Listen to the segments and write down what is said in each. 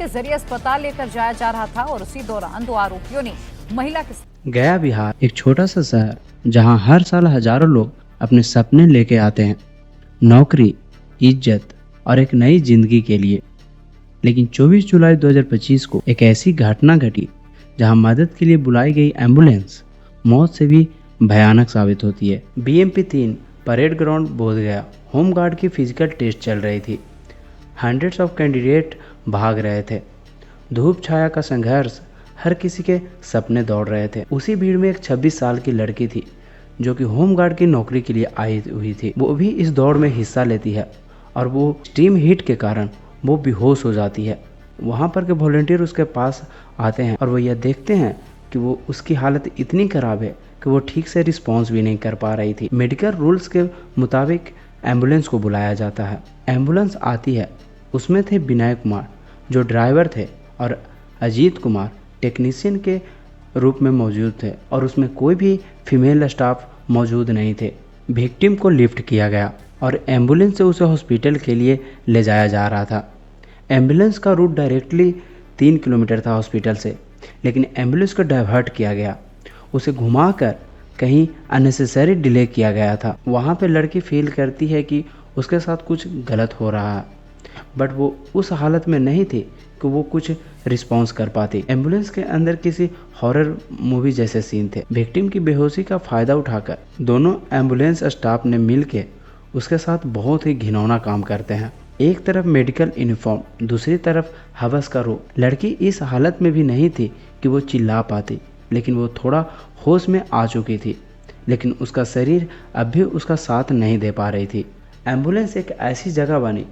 के जरिए अस्पताल लेकर जाया जा रहा था और उसी दौरान 2 आरोपियों ने महिला के गया बिहार एक छोटा सा शहर जहां हर साल हजारों लोग अपने सपने लेके आते हैं, नौकरी, इज्जत और एक नई जिंदगी के लिए। लेकिन 24 जुलाई 2025 को एक ऐसी घटना घटी जहां मदद के लिए बुलाई गई एम्बुलेंस मौत से भी भयानक साबित होती है। BMP 3 parade ground Bodhgaya home guard की फिजिकल टेस्ट चल रही थी। हंड्रेड्स ऑफ कैंडिडेट भाग रहे थे। धूप छाया का संघर्ष, हर किसी के सपने दौड़ रहे थे। उसी भीड़ में एक 26 साल की लड़की थी जो कि होमगार्ड की नौकरी के लिए आई हुई थी। वो भी इस दौड़ में हिस्सा लेती है और वो स्टीम हीट के कारण वो बेहोश हो जाती है। वहाँ पर के वॉलंटियर उसके पास आते हैं और वो यह देखते हैं कि वो उसकी हालत इतनी ख़राब है कि वो ठीक से रिस्पॉन्स भी नहीं कर पा रही थी। मेडिकल रूल्स के मुताबिक एम्बुलेंस को बुलाया जाता है। एम्बुलेंस आती है, उसमें थे विनय कुमार जो ड्राइवर थे और अजीत कुमार टेक्नीशियन के रूप में मौजूद थे और उसमें कोई भी फीमेल स्टाफ मौजूद नहीं थे। विक्टिम को लिफ्ट किया गया और एम्बुलेंस से उसे हॉस्पिटल के लिए ले जाया जा रहा था। एम्बुलेंस का रूट डायरेक्टली 3 किलोमीटर था हॉस्पिटल से, लेकिन एम्बुलेंस को डाइवर्ट किया गया, उसे घुमाकर कहीं अननेसेसरी डिले किया गया था। वहाँ पे लड़की फील करती है कि उसके साथ कुछ गलत हो रहा है, बट वो उस हालत में नहीं थी कि वो कुछ रिस्पॉन्स कर पाती। एम्बुलेंस के अंदर किसी हॉरर मूवी जैसे सीन थे। विक्टिम की बेहोशी का फ़ायदा उठाकर दोनों एम्बुलेंस स्टाफ ने मिल के उसके साथ बहुत ही घिनौना काम करते हैं। एक तरफ मेडिकल यूनिफॉर्म, दूसरी तरफ हवस का रूप। लड़की इस हालत में भी नहीं थी कि वो चिल्ला पाती, लेकिन वो थोड़ा होश में आ चुकी थी, लेकिन उसका शरीर अब भी उसका साथ नहीं दे पा रही थी। एम्बुलेंस एक ऐसी जगह बनी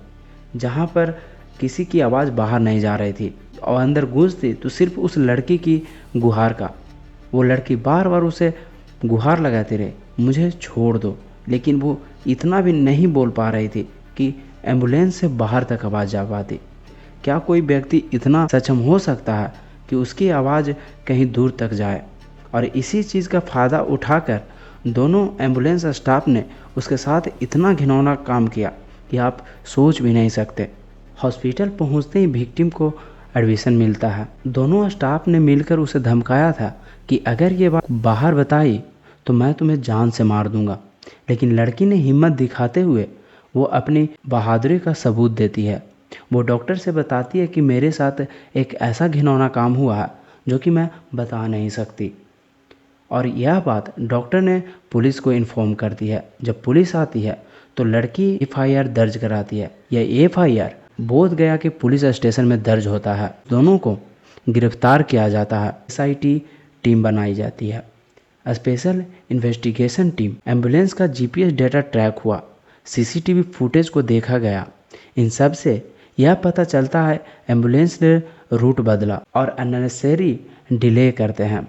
जहाँ पर किसी की आवाज़ बाहर नहीं जा रही थी और अंदर गूंजती तो सिर्फ उस लड़की की गुहार का। वो लड़की बार बार उसे गुहार लगाती रही, मुझे छोड़ दो, लेकिन वो इतना भी नहीं बोल पा रही थी कि एम्बुलेंस से बाहर तक आवाज़ जा पाती। क्या कोई व्यक्ति इतना सक्षम हो सकता है कि उसकी आवाज़ कहीं दूर तक जाए? और इसी चीज़ का फ़ायदा उठाकर दोनों एम्बुलेंस स्टाफ ने उसके साथ इतना घिनौना काम किया कि आप सोच भी नहीं सकते। हॉस्पिटल पहुंचते ही विक्टिम को एडमिशन मिलता है। दोनों स्टाफ ने मिलकर उसे धमकाया था कि अगर ये बात बाहर बताई तो मैं तुम्हें जान से मार दूंगा, लेकिन लड़की ने हिम्मत दिखाते हुए वो अपनी बहादुरी का सबूत देती है। वो डॉक्टर से बताती है कि मेरे साथ एक ऐसा घिनौना काम हुआ है जो कि मैं बता नहीं सकती, और यह बात डॉक्टर ने पुलिस को इन्फॉर्म कर दी है। जब पुलिस आती है तो लड़की FIR दर्ज कराती है। यह FIR बोधगया के पुलिस स्टेशन में दर्ज होता है। दोनों को गिरफ्तार किया जाता है। SIT टीम बनाई जाती है, स्पेशल इन्वेस्टिगेशन टीम। एम्बुलेंस का GPS डेटा ट्रैक हुआ, CCTV फुटेज को देखा गया। इन सब से यह पता चलता है एम्बुलेंस ने रूट बदला और अननेसेसरी डिले करते हैं।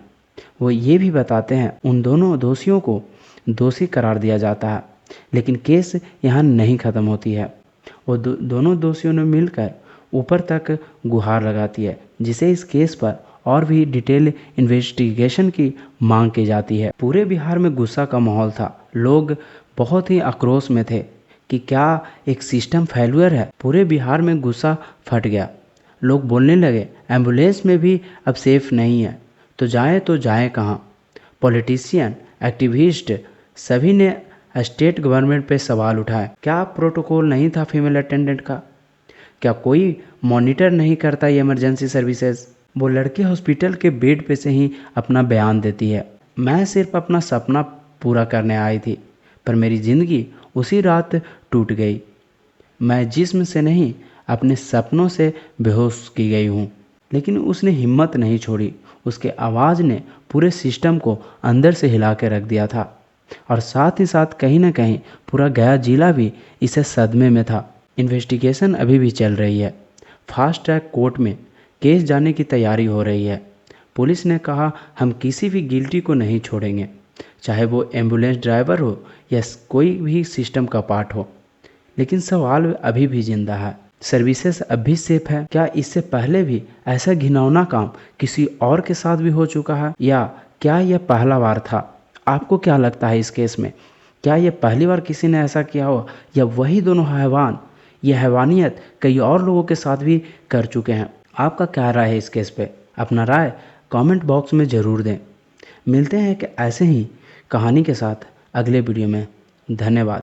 वो ये भी बताते हैं उन दोनों दोषियों को दोषी करार दिया जाता है, लेकिन केस यहाँ नहीं ख़त्म होती है। वो दोनों दोषियों ने मिलकर ऊपर तक गुहार लगाती है, जिसे इस केस पर और भी डिटेल इन्वेस्टिगेशन की मांग की जाती है। पूरे बिहार में गुस्सा का माहौल था। लोग बहुत ही आक्रोश में थे कि क्या एक सिस्टम फेल्यूर है। पूरे बिहार में गुस्सा फट गया। लोग बोलने लगे एम्बुलेंस में भी अब सेफ नहीं है, तो जाएं कहाँ। पॉलिटिशियन, एक्टिविस्ट सभी ने स्टेट गवर्नमेंट पे सवाल उठाए। क्या प्रोटोकॉल नहीं था फीमेल अटेंडेंट का? क्या कोई मॉनिटर नहीं करता ये इमरजेंसी सर्विसेज? वो लड़की हॉस्पिटल के बेड पे से ही अपना बयान देती है, मैं सिर्फ अपना सपना पूरा करने आई थी, पर मेरी ज़िंदगी उसी रात टूट गई। मैं जिस्म से नहीं अपने सपनों से बेहोश की गई हूँ। लेकिन उसने हिम्मत नहीं छोड़ी। उसके आवाज़ ने पूरे सिस्टम को अंदर से हिला के रख दिया था, और साथ ही साथ कहीं ना कहीं पूरा गया जिला भी इसे सदमे में था। इन्वेस्टिगेशन अभी भी चल रही है। फास्ट ट्रैक कोर्ट में केस जाने की तैयारी हो रही है। पुलिस ने कहा हम किसी भी गिल्टी को नहीं छोड़ेंगे, चाहे वो एम्बुलेंस ड्राइवर हो या कोई भी सिस्टम का पार्ट हो। लेकिन सवाल अभी भी जिंदा है, सर्विसेज अब भी सेफ है? क्या इससे पहले भी ऐसा घिनौना काम किसी और के साथ भी हो चुका है, या क्या यह पहला बार था? आपको क्या लगता है इस केस में? क्या यह पहली बार किसी ने ऐसा किया हो, या वही दोनों हैवान, यह हैवानियत कई और लोगों के साथ भी कर चुके हैं? आपका क्या राय है इस केस पे? अपना राय कमेंट बॉक्स में ज़रूर दें। मिलते हैं कि ऐसे ही कहानी के साथ अगले वीडियो में। धन्यवाद।